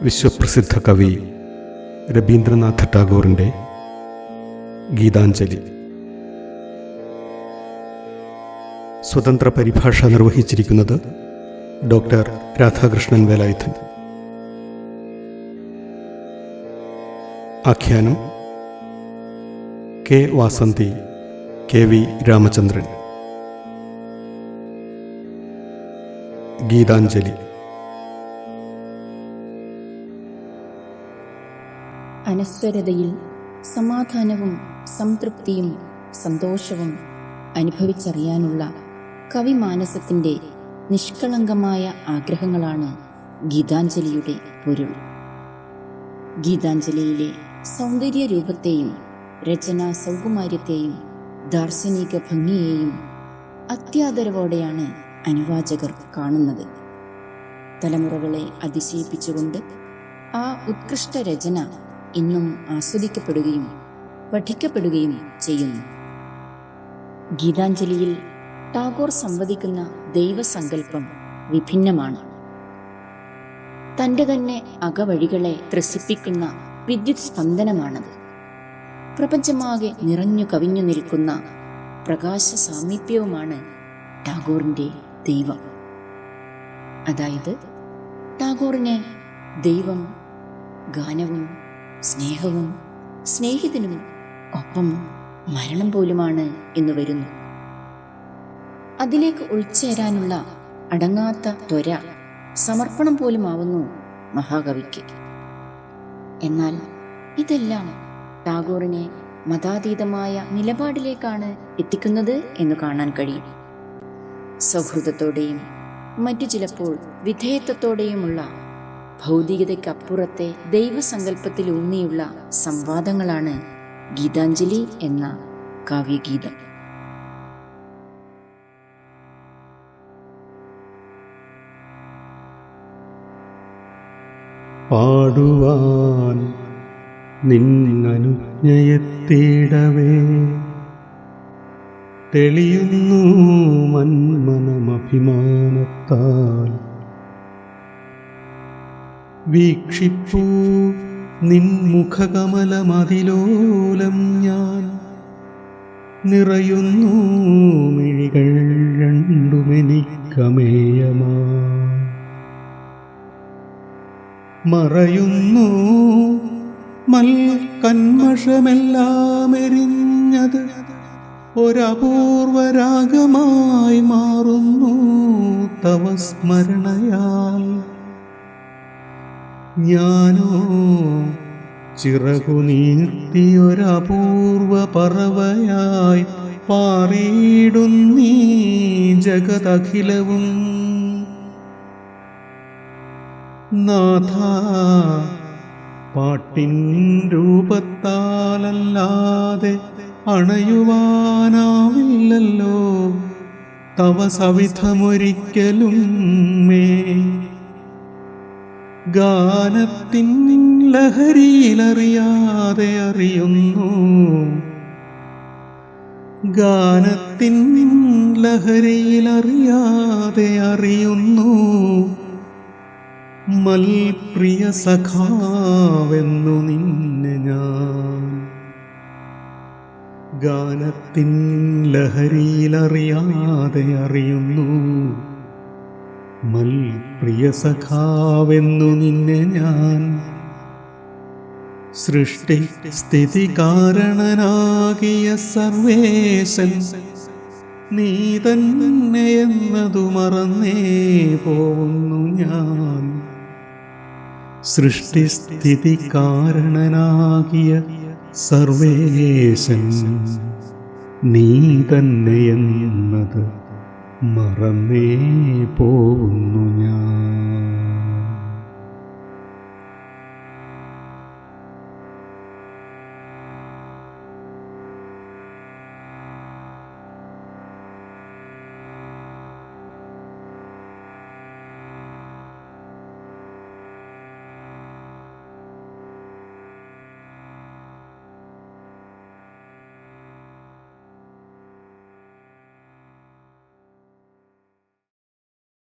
വിശ്വപ്രസിദ്ധ കവി രബീന്ദ്രനാഥ ടാഗോറിൻ്റെ ഗീതാഞ്ജലി. സ്വതന്ത്ര പരിഭാഷ നിർവഹിച്ചിരിക്കുന്നത് ഡോക്ടർ രാധാകൃഷ്ണൻ വേലായുധൻ. ആഖ്യാനം K Vasanthi, K V Ramachandran. Geethanjali. അനശ്വരതയിൽ സമാധാനവും സംതൃപ്തിയും സന്തോഷവും അനുഭവിച്ചറിയാനുള്ള കവിമാനസത്തിൻ്റെ നിഷ്കളങ്കമായ ആഗ്രഹങ്ങളാണ് ഗീതാഞ്ജലിയുടെ പൊരുൾ. ഗീതാഞ്ജലിയിലെ സൗന്ദര്യ രൂപത്തെയും രചനാ സൗകുമാര്യത്തെയും ദാർശനിക ഭംഗിയെയും അത്യാദരവോടെയാണ് അനുവാചകർ കാണുന്നത്. തലമുറകളെ അതിശയിപ്പിച്ചുകൊണ്ട് ആ ഉത്കൃഷ്ട രചന ഇന്നും ആസ്വദിക്കപ്പെടുകയും പഠിക്കപ്പെടുകയും ചെയ്യുന്നു. ഗീതാഞ്ജലിയിൽ ടാഗോർ സംവദിക്കുന്ന ദൈവസങ്കല്പം വിഭിന്നമാണ്. തൻ്റെ തന്നെ അകവഴികളെ ത്രസിപ്പിക്കുന്ന വിദ്യുത് സ്പന്ദനമാണത്. പ്രപഞ്ചമാകെ നിറഞ്ഞു കവിഞ്ഞു നിൽക്കുന്ന പ്രകാശ സാമീപ്യവുമാണ് ടാഗോറിൻ്റെ ദൈവം. അതായത് ടാഗോറിന് ദൈവം ഗാനവും സ്നേഹവും സ്നേഹിതനും ഒപ്പം മരണം പോലുമാണ് എന്ന് വരുന്നു. അതിലേക്ക് ഉൾച്ചേരാനുള്ള അടങ്ങാത്ത ത്വര സമർപ്പണം പോലുമാവുന്നു മഹാകവിക്ക്. എന്നാൽ ഇതെല്ലാം ടാഗോറിനെ മതാതീതമായ നിലപാടിലേക്കാണ് എത്തിക്കുന്നത് എന്ന് കാണാൻ കഴിയും. സൗഹൃദത്തോടെയും മറ്റു ചിലപ്പോൾ വിധേയത്വത്തോടെയുമുള്ള ഭൗതികതയ്ക്കപ്പുറത്തെ ദൈവസങ്കല്പത്തിലൂന്നിയുള്ള സംവാദങ്ങളാണ് ഗീതാഞ്ജലി എന്ന കാവ്യഗീതം. പാടുവാൻ നിന്നനുജ്ഞയെത്തിയിടവേ തെളിയുന്നു മന്മനമഭിമാനത്താൽ. വീക്ഷിപ്പൂ നിൻമുഖകമലമതിലോലം ഞാൻ, നിറയുന്നു മിഴികൾ രണ്ടുമെനിക്കമേയമാ. മറയുന്നു മൽക്കന്മഷമെല്ലാം എരിഞ്ഞത് ഒരപൂർവരാഗമായി മാറുന്നു തവ സ്മരണയാൽ. ഞാനോ ചിറകു നീർത്തിയൊരപൂർവ പറവയായി പാറിയിടുന്നീ ജഗതഖിലവും. നാഥ, പാട്ടിൻ രൂപത്താലല്ലാതെ അണയുവാനാവില്ലല്ലോ തവ സവിധമൊരിക്കലും മേ. ഗാനത്തിൻ ലഹരിയിലറിയാതെ അറിയുന്നു, ഗാനത്തിൻ ലഹരിയിലറിയാതെ അറിയുന്നു മൽപ്രിയ സഖാവെന്നു നിന്നെ ഞാൻ. ഗാനത്തിൻ ലഹരിയിലറിയാതെ അറിയുന്നു മൽപ്രിയ സഖാവെന്നു നിന്നെ ഞാൻ. സൃഷ്ടി സ്ഥിതി കാരണനാകിയ സർവേശൻ നീ തന്നെ എന്നതു മറന്നേ പോകുന്നു ഞാൻ. സൃഷ്ടിസ്ഥിതി കാരണനാകിയ സർവേശൻ നീ തന്നെ എന്നത് മറന്നേ പോകുന്നു ഞാൻ.